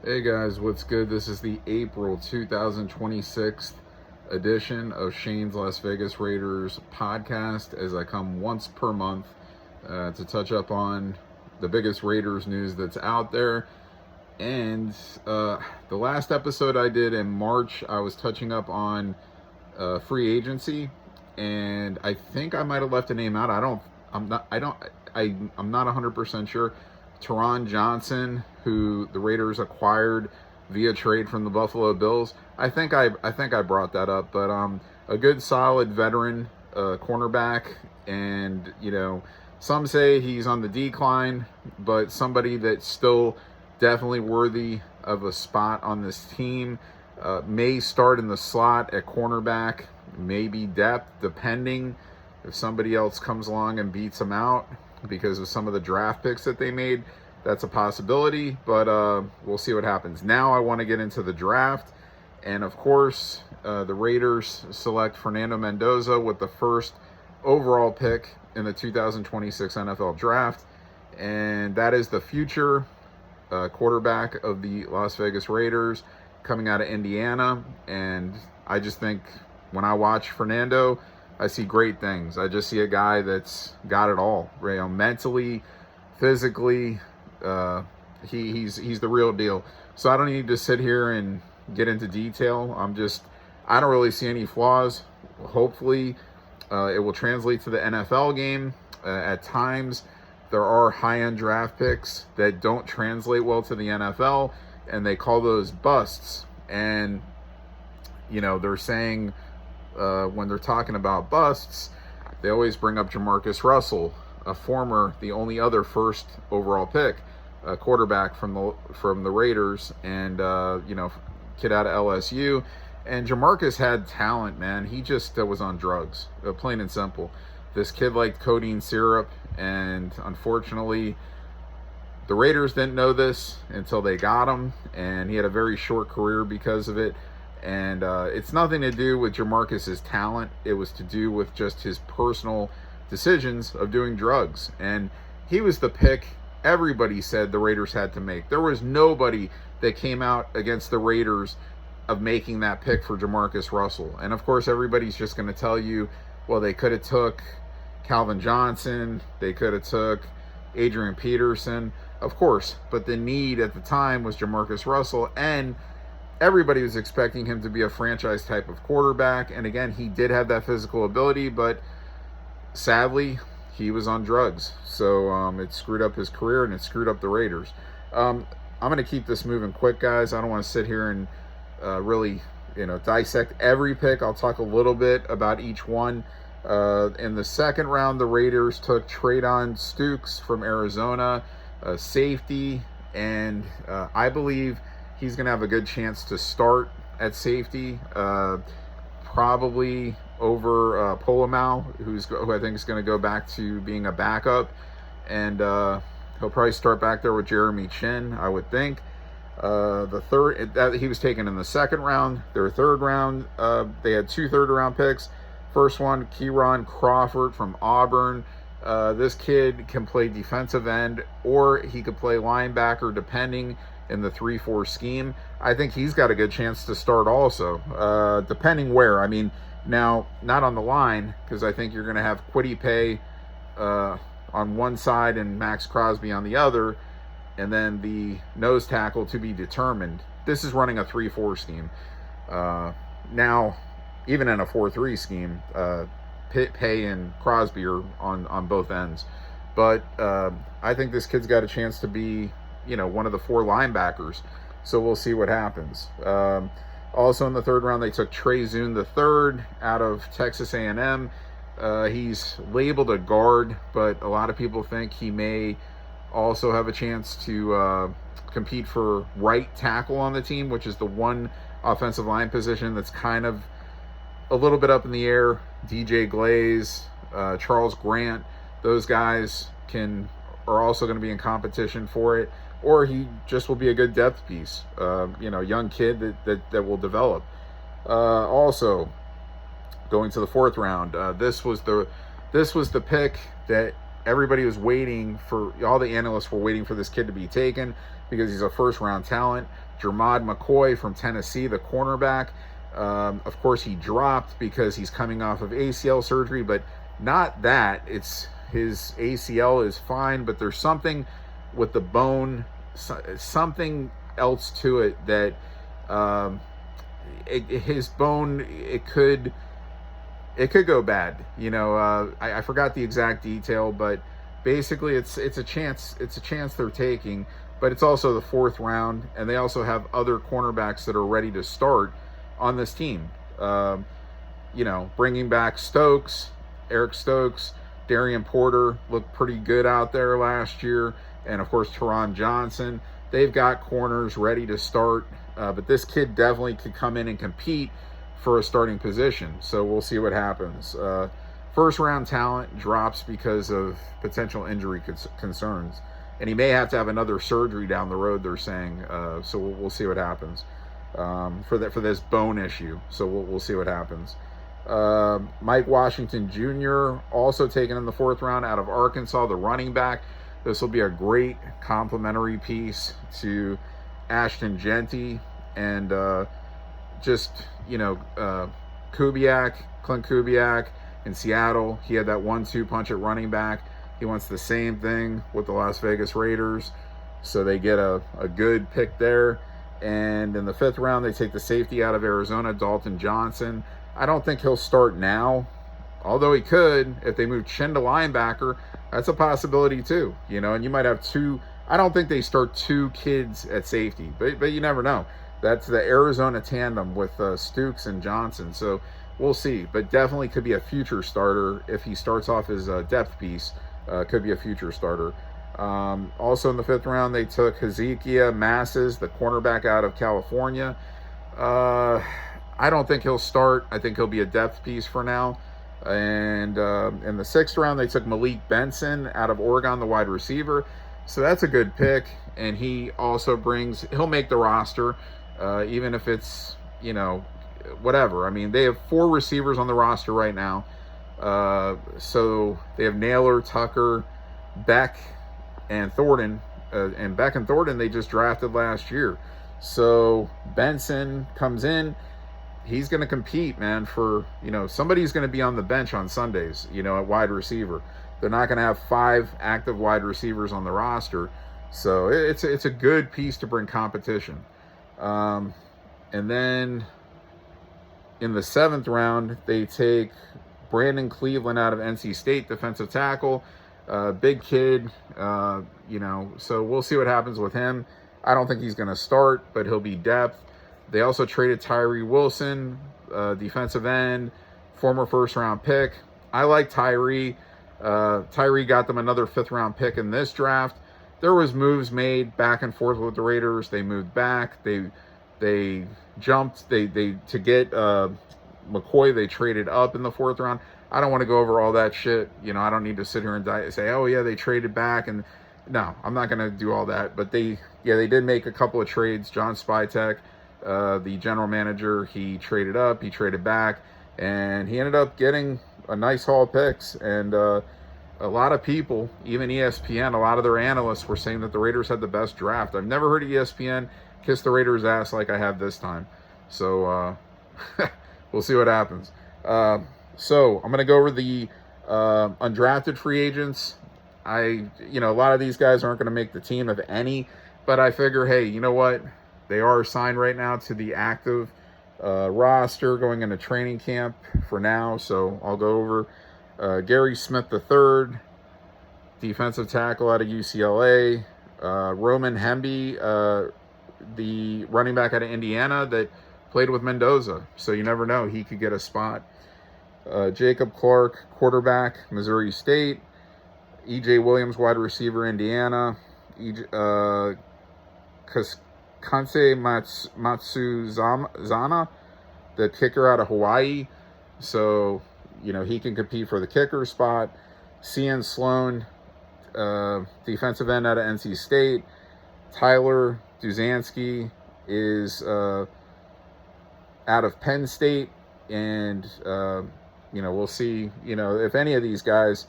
Hey guys, what's good? This is the April 2026 edition of Shane's Las Vegas Raiders podcast, as I come once per month to touch up on the biggest Raiders news that's out there. And the last episode I did in March, I was touching up on free agency, and I think I might have left a name out. I'm not 100% sure. Teron Johnson, who the Raiders acquired via trade from the Buffalo Bills. I think I brought that up, but a good solid veteran cornerback, and some say he's on the decline, but somebody that's still definitely worthy of a spot on this team. May start in the slot at cornerback, maybe depth, depending if somebody else comes along and beats him out because of some of the draft picks that they made. That's a possibility, but we'll see what happens. Now I want to get into the draft, and of course, the Raiders select Fernando Mendoza with the first overall pick in the 2026 NFL draft, and that is the future quarterback of the Las Vegas Raiders, coming out of Indiana. And I just think when I watch Fernando, I see great things. I just see a guy that's got it all, right? Mentally, physically, he's the real deal. So I don't need to sit here and get into detail. I don't really see any flaws. Hopefully, it will translate to the NFL game. At times, there are high-end draft picks that don't translate well to the NFL, and they call those busts. And they're saying, when they're talking about busts, they always bring up Jamarcus Russell, the only other first overall pick, quarterback from the Raiders, and kid out of LSU. And Jamarcus had talent, man. He just was on drugs, plain and simple. This kid liked codeine syrup, and unfortunately, the Raiders didn't know this until they got him, and he had a very short career because of it. And it's nothing to do with Jamarcus's talent. It was to do with just his personal decisions of doing drugs. And he was the pick everybody said the Raiders had to make. There was nobody that came out against the Raiders of making that pick for Jamarcus Russell. And of course, everybody's just going to tell you, well, they could have took Calvin Johnson, they could have took Adrian Peterson, of course, but the need at the time was Jamarcus Russell, and everybody was expecting him to be a franchise type of quarterback. And again, he did have that physical ability, but sadly, he was on drugs. So it screwed up his career, and it screwed up the Raiders. I'm going to keep this moving quick, guys. I don't want to sit here and really dissect every pick. I'll talk a little bit about each one. In the second round, the Raiders took Treydon Stukes from Arizona, safety, and I believe he's going to have a good chance to start at safety, probably over Polamalu, who I think is going to go back to being a backup, and he'll probably start back there with Jeremy Chin, I would think. He was taken in the second round. Their third round, they had two third-round picks. First one, Kieran Crawford from Auburn. This kid can play defensive end, or he could play linebacker, depending in the 3-4 scheme. I think he's got a good chance to start also, depending where. I mean, now, not on the line, because I think you're going to have Kwity Paye on one side and Max Crosby on the other, and then the nose tackle to be determined. This is running a 3-4 scheme. Now, even in a 4-3 scheme, Paye and Crosby are on both ends. But I think this kid's got a chance to be, one of the 4 linebackers. So we'll see what happens. Also in the third round, they took Trey Zoon III out of Texas A&M. He's labeled a guard, but a lot of people think he may also have a chance to compete for right tackle on the team, which is the one offensive line position that's kind of a little bit up in the air. DJ Glaze, Charles Grant, those guys are also going to be in competition for it. Or he just will be a good depth piece, young kid that will develop. Also, going to the fourth round, this was the pick that everybody was waiting for. All the analysts were waiting for this kid to be taken because he's a first round talent. Jermod McCoy from Tennessee, the cornerback. Of course, he dropped because he's coming off of ACL surgery, but not that. It's his ACL is fine, but there's something with the bone, something else to it that his bone, it could go bad. I forgot the exact detail, but basically it's a chance they're taking, but it's also the 4th round, and they also have other cornerbacks that are ready to start on this team. Bringing back Eric Stokes, Darian Porter looked pretty good out there last year, and of course Teron Johnson. They've got corners ready to start, but this kid definitely could come in and compete for a starting position. So we'll see what happens. First round talent drops because of potential injury concerns, and he may have to have another surgery down the road, they're saying. So we'll see what happens for this bone issue. So we'll see what happens. Mike Washington Jr. also taken in the 4th round out of Arkansas, the running back. This will be a great complementary piece to Ashton Genty and Clint Kubiak in Seattle. He had that 1-2 punch at running back. He wants the same thing with the Las Vegas Raiders, so they get a good pick there. And in the 5th round, they take the safety out of Arizona, Dalton Johnson. I don't think he'll start now, although he could. If they move Chin to linebacker, that's a possibility too. And you might have 2. I don't think they start 2 kids at safety, but you never know. That's the Arizona tandem with Stukes and Johnson. So we'll see, but definitely could be a future starter if he starts off as a depth piece. Could be a future starter. Also in the 5th round, they took Hezekiah Masses, the cornerback out of California. I don't think he'll start. I think he'll be a depth piece for now. And in the 6th round, they took Malik Benson out of Oregon, the wide receiver. So that's a good pick. And he also he'll make the roster, even if it's, whatever. I mean, they have 4 receivers on the roster right now. So they have Naylor, Tucker, Beck, and Thornton. And Beck and Thornton, they just drafted last year. So Benson comes in. He's going to compete, man, for, somebody's going to be on the bench on Sundays, at wide receiver. They're not going to have 5 active wide receivers on the roster. So it's a good piece to bring competition. And then in the 7th round, they take Brandon Cleveland out of NC State, defensive tackle. Big kid, so we'll see what happens with him. I don't think he's going to start, but he'll be depth. They also traded Tyree Wilson, defensive end, former 1st-round pick. I like Tyree. Tyree got them another 5th-round pick in this draft. There was moves made back and forth with the Raiders. They moved back. They jumped. They to get McCoy, they traded up in the 4th round. I don't want to go over all that shit. I don't need to sit here and say, oh, yeah, they traded back. And no, I'm not going to do all that. But they did make a couple of trades. John Spytek, the general manager, he traded up, he traded back, and he ended up getting a nice haul of picks. And a lot of people, even ESPN, a lot of their analysts were saying that the Raiders had the best draft. I've never heard ESPN kiss the Raiders' ass like I have this time. So we'll see what happens. So I'm going to go over the undrafted free agents. A lot of these guys aren't going to make the team, if any, but I figure, hey, you know what? They are signed right now to the active roster going into training camp for now. So I'll go over Gary Smith III, defensive tackle out of UCLA. Roman Hemby, the running back out of Indiana that played with Mendoza. So you never know. He could get a spot. Jacob Clark, quarterback, Missouri State. E.J. Williams, wide receiver, Indiana. Kansei Matsuzana, the kicker out of Hawaii. So, he can compete for the kicker spot. CN Sloan, defensive end out of NC State. Tyler Duzansky is out of Penn State. And, we'll see, if any of these guys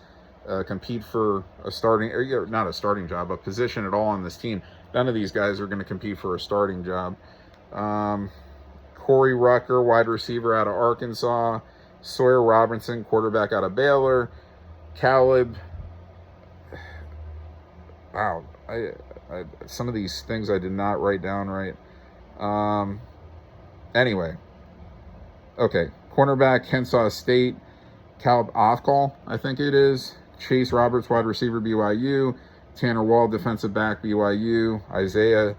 compete for a starting, or not a starting job, a position at all on this team. None of these guys are going to compete for a starting job. Corey Rucker, wide receiver out of Arkansas. Sawyer Robinson, quarterback out of Baylor. Caleb. Wow, some of these things I did not write down right. Anyway, okay, cornerback, Kennesaw State. Caleb Othkall, I think it is. Chase Roberts, wide receiver, BYU. Tanner Wall, defensive back, BYU. Isaiah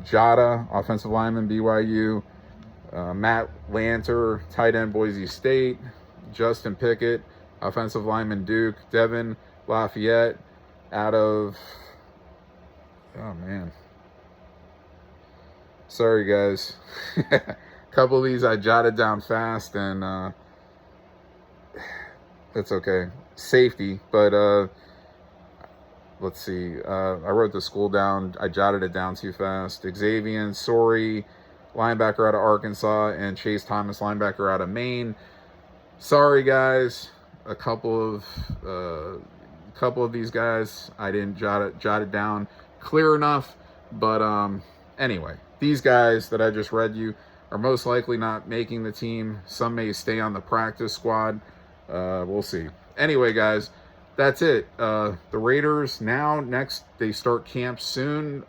Jada, offensive lineman, BYU. Matt Lanter, tight end, Boise State. Justin Pickett, offensive lineman, Duke. Devin Lafayette, out of... Oh, man. Sorry, guys. A couple of these I jotted down fast, and it's okay. Safety, but let's see. I wrote the school down. I jotted it down too fast. Xavier Sorey, linebacker out of Arkansas, and Chase Thomas, linebacker out of Maine. Sorry, guys. A couple of these guys I didn't jot it down clear enough. But anyway, these guys that I just read you are most likely not making the team. Some may stay on the practice squad. We'll see. Anyway, guys, that's it. The Raiders next they start camp soon.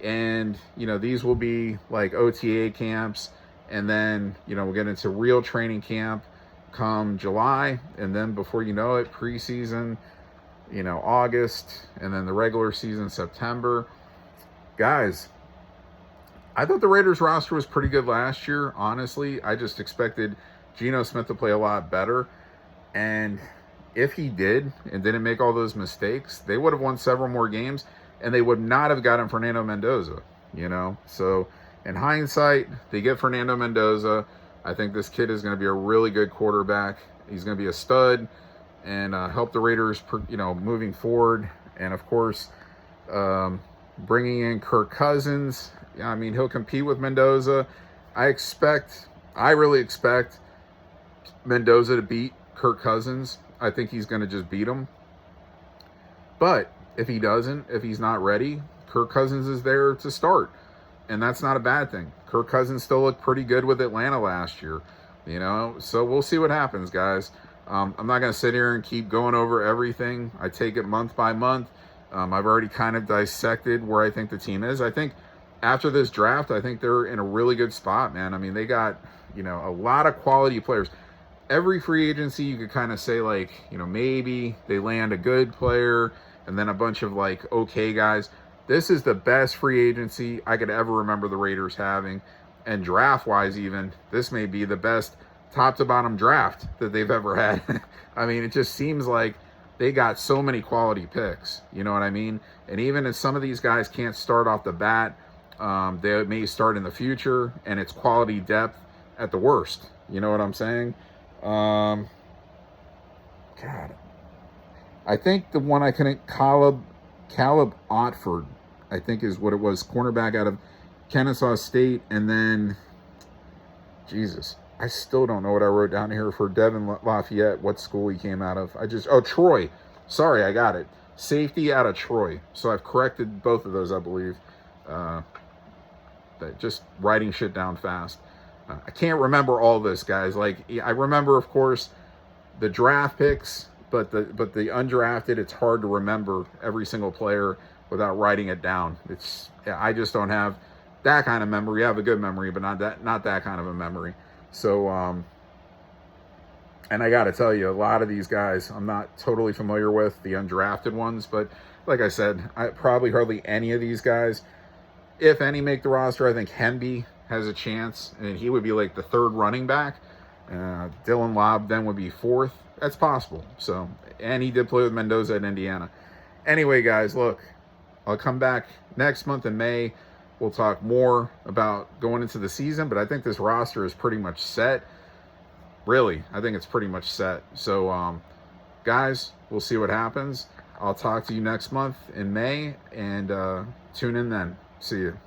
And, these will be like OTA camps. And then, we'll get into real training camp come July. And then before you know it, preseason, August. And then the regular season, September. Guys, I thought the Raiders roster was pretty good last year, honestly. I just expected Geno Smith to play a lot better. And if he did and didn't make all those mistakes, they would have won several more games, and they would not have gotten Fernando Mendoza, So in hindsight, they get Fernando Mendoza. I think this kid is going to be a really good quarterback. He's going to be a stud and help the Raiders, moving forward. And, of course, bringing in Kirk Cousins. I mean, he'll compete with Mendoza. I really expect Mendoza to beat Kirk Cousins. I think he's going to just beat him. But if he doesn't, if he's not ready, Kirk Cousins is there to start. And that's not a bad thing. Kirk Cousins still looked pretty good with Atlanta last year. So we'll see what happens, guys. I'm not going to sit here and keep going over everything. I take it month by month. I've already kind of dissected where I think the team is. I think after this draft, I think they're in a really good spot, man. I mean, they got, a lot of quality players. Every free agency, you could kind of say, maybe they land a good player and then a bunch of, okay guys. This is the best free agency I could ever remember the Raiders having. And draft-wise even, this may be the best top-to-bottom draft that they've ever had. I mean, it just seems like they got so many quality picks. You know what I mean? And even if some of these guys can't start off the bat, they may start in the future, and it's quality depth at the worst. You know what I'm saying? God, I think the one I couldn't, Caleb Otford, I think is what it was, cornerback out of Kennesaw State. And then, Jesus, I still don't know what I wrote down here for Devin Lafayette, what school he came out of. Troy. Sorry, I got it. Safety out of Troy. So I've corrected both of those, I believe. Just writing shit down fast. I can't remember all this, guys. I remember, of course, the draft picks, but the undrafted, it's hard to remember every single player without writing it down. I just don't have that kind of memory. I have a good memory, but not that kind of a memory. So, and I got to tell you, a lot of these guys I'm not totally familiar with, the undrafted ones, but like I said, probably hardly any of these guys, if any, make the roster. I think Hemby has a chance, and he would be like the third running back. Dylan Lobb then would be fourth. That's possible. So, and he did play with Mendoza at Indiana. Anyway, guys, look, I'll come back next month in May. We'll talk more about going into the season, but I think this roster is pretty much set. Really, I think it's pretty much set. So, guys, we'll see what happens. I'll talk to you next month in May, and tune in then. See you.